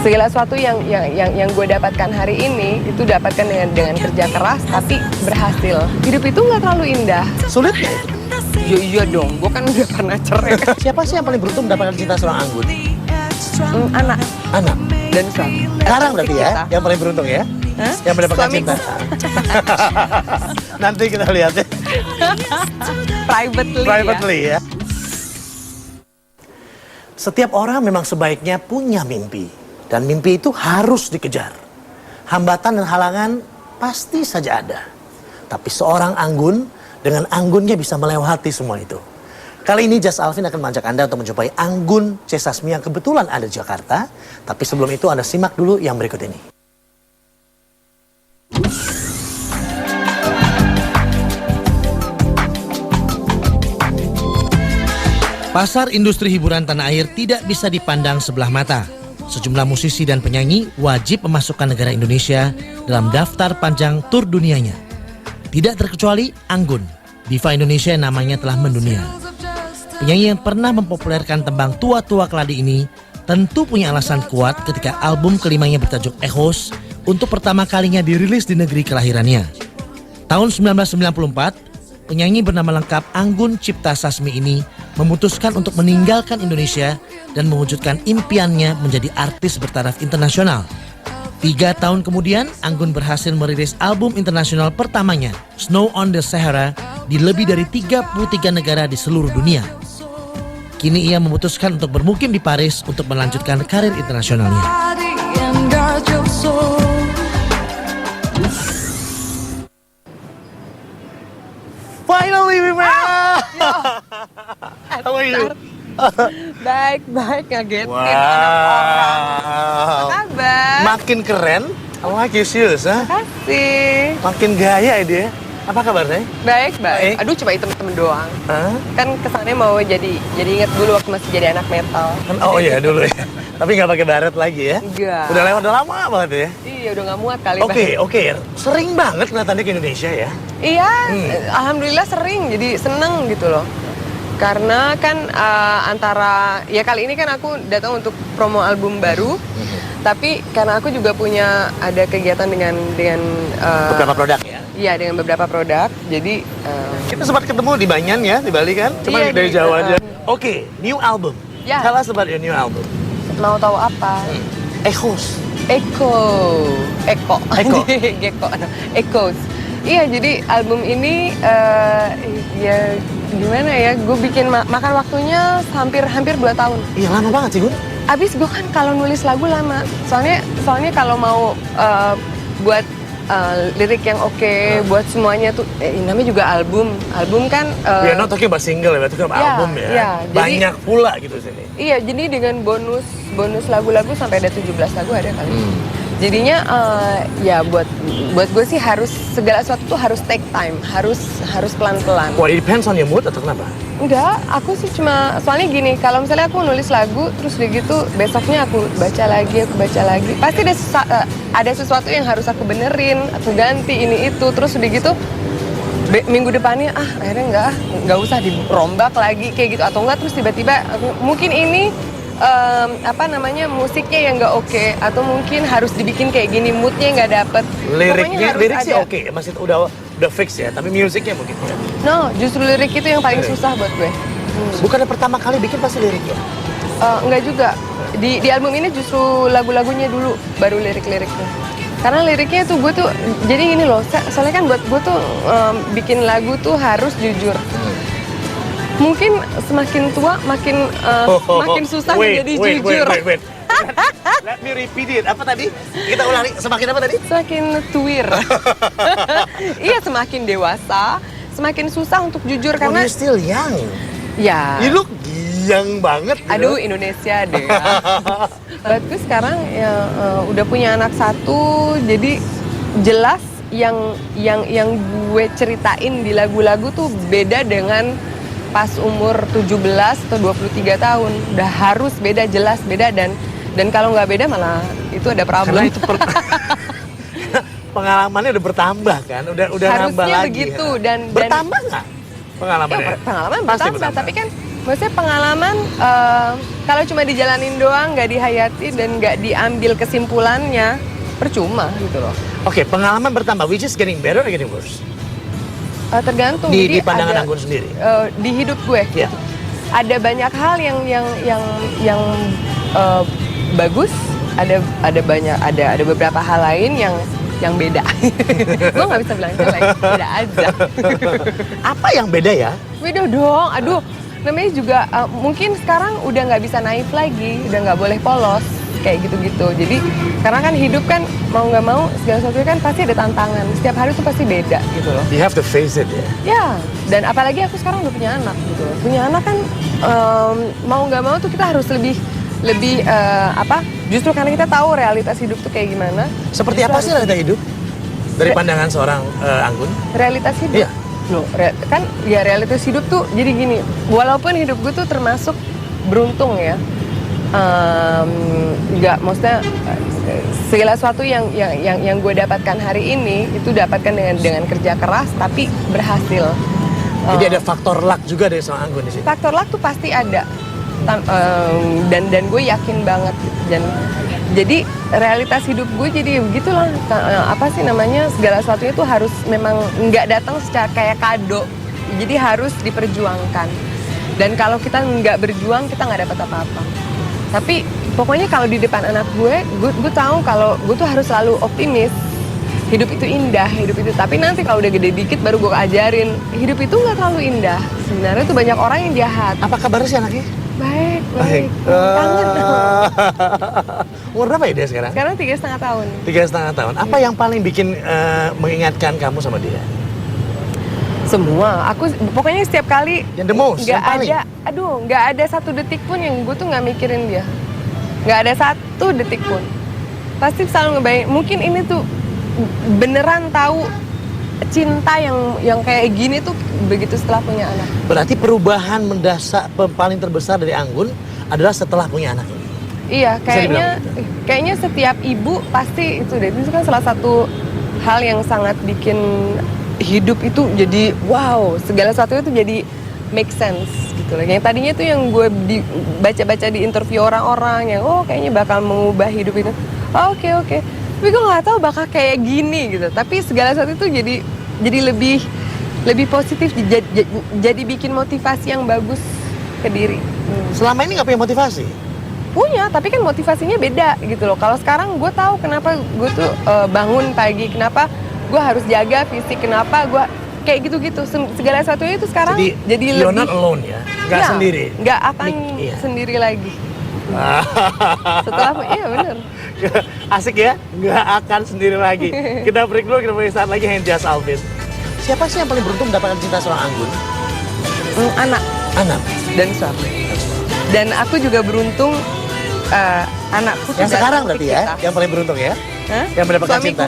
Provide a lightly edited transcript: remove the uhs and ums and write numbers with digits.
segala sesuatu yang gue dapatkan hari ini itu dapatkan dengan kerja keras tapi berhasil. Hidup itu nggak terlalu indah. Sulit nggak itu? Ya iya dong, gue kan udah pernah cerai. Siapa sih yang paling beruntung mendapatkan cinta seorang Anggun? Anak Anak. dan suami. Sekarang berarti ya, Kita. yang paling beruntung ya? Hah? Yang mendapatkan Suamiku. cinta. Nanti kita lihat ya. Privately Ya. Setiap orang memang sebaiknya punya mimpi. Dan mimpi itu harus dikejar. Hambatan dan halangan pasti saja ada. Tapi seorang Anggun, dengan anggunnya bisa melewati semua itu. Kali ini Jas Alvin akan mengajak Anda untuk menjumpai Anggun C. Sasmi yang kebetulan ada di Jakarta. Tapi sebelum itu Anda simak dulu yang berikut ini. Pasar industri hiburan tanah air tidak bisa dipandang sebelah mata. Sejumlah musisi dan penyanyi wajib memasukkan negara Indonesia dalam daftar panjang tur dunianya. Tidak terkecuali Anggun, diva Indonesia yang namanya telah mendunia. Penyanyi yang pernah mempopulerkan tembang Tua-Tua Keladi ini tentu punya alasan kuat ketika album kelimanya bertajuk Echoes untuk pertama kalinya dirilis di negeri kelahirannya. Tahun 1994, penyanyi bernama lengkap Anggun Cipta Sasmi ini memutuskan untuk meninggalkan Indonesia dan mewujudkan impiannya menjadi artis bertaraf internasional. 3 tahun kemudian, Anggun berhasil merilis album internasional pertamanya, Snow on the Sahara, di lebih dari 33 negara di seluruh dunia. Kini ia memutuskan untuk bermukim di Paris untuk melanjutkan karir internasionalnya. Finally we met! How are you? Baik, ngagetin Wow. anak orang. Apa kabar? Makin keren. I like you serious, ha? Makasih. Makin gaya ya dia. Apa kabar, Nay? Baik. Baik. Aduh, cuma temen-temen doang. Hah? Kan kesannya mau jadi inget dulu waktu masih jadi anak metal. Oh iya dulu ya. Tapi nggak pakai baret lagi ya? Enggak. Udah lewat, udah lama banget ya? Iya, udah nggak muat kali. Oke. Sering banget kelihatannya ke Indonesia ya? Iya, alhamdulillah sering. Jadi seneng gitu loh. Karena kan ya kali ini kan aku datang untuk promo album baru. Tapi karena aku juga punya ada kegiatan dengan Beberapa produk ya? Iya, dengan beberapa produk. Jadi Kita sempat ketemu di Banyan ya, di Bali kan? Cuma Iya, dari di- Jawa aja. Oke, new album. Ya. Tell us about your new album. mau tahu apa? Echoes. Eko. Eko. Geko. Echoes. Iya, jadi album ini ya gimana ya? Gue bikin makan waktunya hampir 2 tahun. Iya lama banget sih, Gun. Abis gue kan kalau nulis lagu lama. Soalnya kalau mau buat lirik yang oke, buat semuanya tuh namanya juga album. Album kan We are not talking about single ya, itu kan Iya, album ya. iya, jadi- Banyak pula gitu sini. Iya, jadi dengan bonus lagu-lagu sampai ada 17 lagu ada kali. Jadinya ya buat gue sih harus segala sesuatu tuh harus take time, harus pelan-pelan. Well, it depends on your mood atau kenapa? Enggak, aku sih soalnya gini, kalau misalnya aku nulis lagu terus begitu besoknya aku baca lagi, pasti ada sesuatu yang harus aku benerin, aku ganti ini itu, terus udah gitu minggu depannya akhirnya nggak usah dirombak lagi kayak gitu, atau enggak terus tiba-tiba mungkin ini musiknya yang nggak oke, atau mungkin harus dibikin kayak gini, moodnya nggak dapet. Lirik sih oke, masih udah fix ya, tapi musiknya mungkin ya. No, justru lirik itu yang paling susah buat gue. Bukan yang pertama kali bikin pasti liriknya. Enggak juga. Di album ini justru lagu-lagunya dulu, baru lirik-liriknya. Karena liriknya tuh gue tuh, jadi gini loh, soalnya kan buat gue tuh bikin lagu tuh harus jujur. Mungkin semakin tua makin susah menjadi jujur. Wait. Let me repeat it. Apa tadi? Kita ulangi. Semakin apa tadi? Semakin tuir. Iya, semakin dewasa, semakin susah untuk jujur karena You're still young. ya. You look young banget. Gitu. Aduh, Indonesia deh. Buat gue sekarang ya udah punya anak 1, jadi jelas yang gue ceritain di lagu-lagu tuh beda dengan pas umur 17 atau 23 tahun. Udah harus beda, jelas beda, dan kalau nggak beda malah itu ada problem. Karena itu pengalamannya udah bertambah kan, udah nambah harusnya lagi. begitu, dan bertambah nggak pengalamannya? Ya, pengalaman Pasti bertambah, tapi kan Maksudnya pengalaman kalau cuma dijalanin doang, nggak dihayati dan nggak diambil kesimpulannya, percuma gitu loh. Oke, pengalaman bertambah, which is getting better or getting worse? Tergantung. Di Jadi pandangan ada, Anggun sendiri. di hidup gue. Ya. Ada banyak hal yang bagus, ada beberapa hal lain yang beda. Gue nggak bisa bilang jelek, beda aja. Apa yang beda ya? Beda dong, aduh. Namanya juga mungkin sekarang udah nggak bisa naif lagi, udah nggak boleh polos kayak gitu-gitu. Jadi karena kan hidup kan mau nggak mau segala sesuatu kan pasti ada tantangan. Setiap hari tuh pasti beda gitu loh. You have to face it ya. Ya, dan apalagi aku sekarang udah punya anak gitu loh. Punya anak kan mau nggak mau tuh kita harus lebih justru karena kita tahu realitas hidup tuh kayak gimana. Seperti justru apa sih realitas hidup? Dari pandangan seorang Anggun? realitas hidup? Iya. Loh, kan ya realitas hidup tuh jadi gini, walaupun hidup gue tuh termasuk beruntung ya, nggak maksudnya segala sesuatu yang gue dapatkan hari ini itu dapatkan dengan kerja keras tapi berhasil. Jadi ada faktor luck juga dari seorang Anggun di sini. Faktor luck tuh pasti ada. Dan gue yakin banget dan jadi realitas hidup gue jadi begitulah, apa sih namanya, segala sesuatunya tuh harus memang nggak datang secara kayak kado, jadi harus diperjuangkan. Dan kalau kita nggak berjuang kita nggak dapat apa-apa. Tapi pokoknya kalau di depan anak gue tahu kalau gue tuh harus selalu optimis. Hidup itu indah, hidup itu. Tapi nanti kalau udah gede dikit baru gue ajarin hidup itu nggak terlalu indah. Sebenarnya tuh banyak orang yang jahat. Apa kabarnya sih anaknya? Baik. Kangen. Umur berapa ya dia sekarang? Sekarang 3,5 tahun. 3,5 tahun. Apa yang paling bikin mengingatkan kamu sama dia? Semua. Aku pokoknya setiap kali Yang the most, yang paling? nggak ada satu detik pun yang gue tuh nggak mikirin dia. Nggak ada satu detik pun. Pasti selalu ngebayangin. Mungkin ini tuh beneran tahu cinta yang kayak gini tuh begitu setelah punya anak. Berarti perubahan mendasar paling terbesar dari Anggun adalah setelah punya anak ini. Iya, Bisa kayaknya setiap ibu pasti itu deh. Itu kan salah satu hal yang sangat bikin hidup itu jadi wow, segala sesuatunya tuh jadi make sense gitu loh. Yang tadinya tuh yang gue baca-baca di interview orang-orang yang kayaknya bakal mengubah hidup itu. Oke. Tapi gue nggak tahu bakal kayak gini gitu. Tapi segala sesuatu itu jadi lebih positif, jadi bikin motivasi yang bagus ke diri. Selama ini nggak punya motivasi? Punya, tapi kan motivasinya beda gitu loh. Kalau sekarang gue tahu kenapa gue tuh bangun pagi, kenapa gue harus jaga fisik, kenapa gue kayak gitu-gitu. Segala sesuatunya itu sekarang jadi you're lebih. not alone ya? Nggak sendiri? Nggak akan Iya. sendiri lagi. Setelah, iya bener. Asik ya? Nggak akan sendiri lagi. Kita break dulu, kita mulai saat lagi Hang Just Alvin. Siapa sih yang paling beruntung mendapatkan cinta seorang Anggun? Anak Anak. dan suami. Dan aku juga beruntung anakku tuh Yang sekarang datang ke berarti ya? kita. Yang paling beruntung ya? Hah? Yang mendapatkan Suamiku. cinta.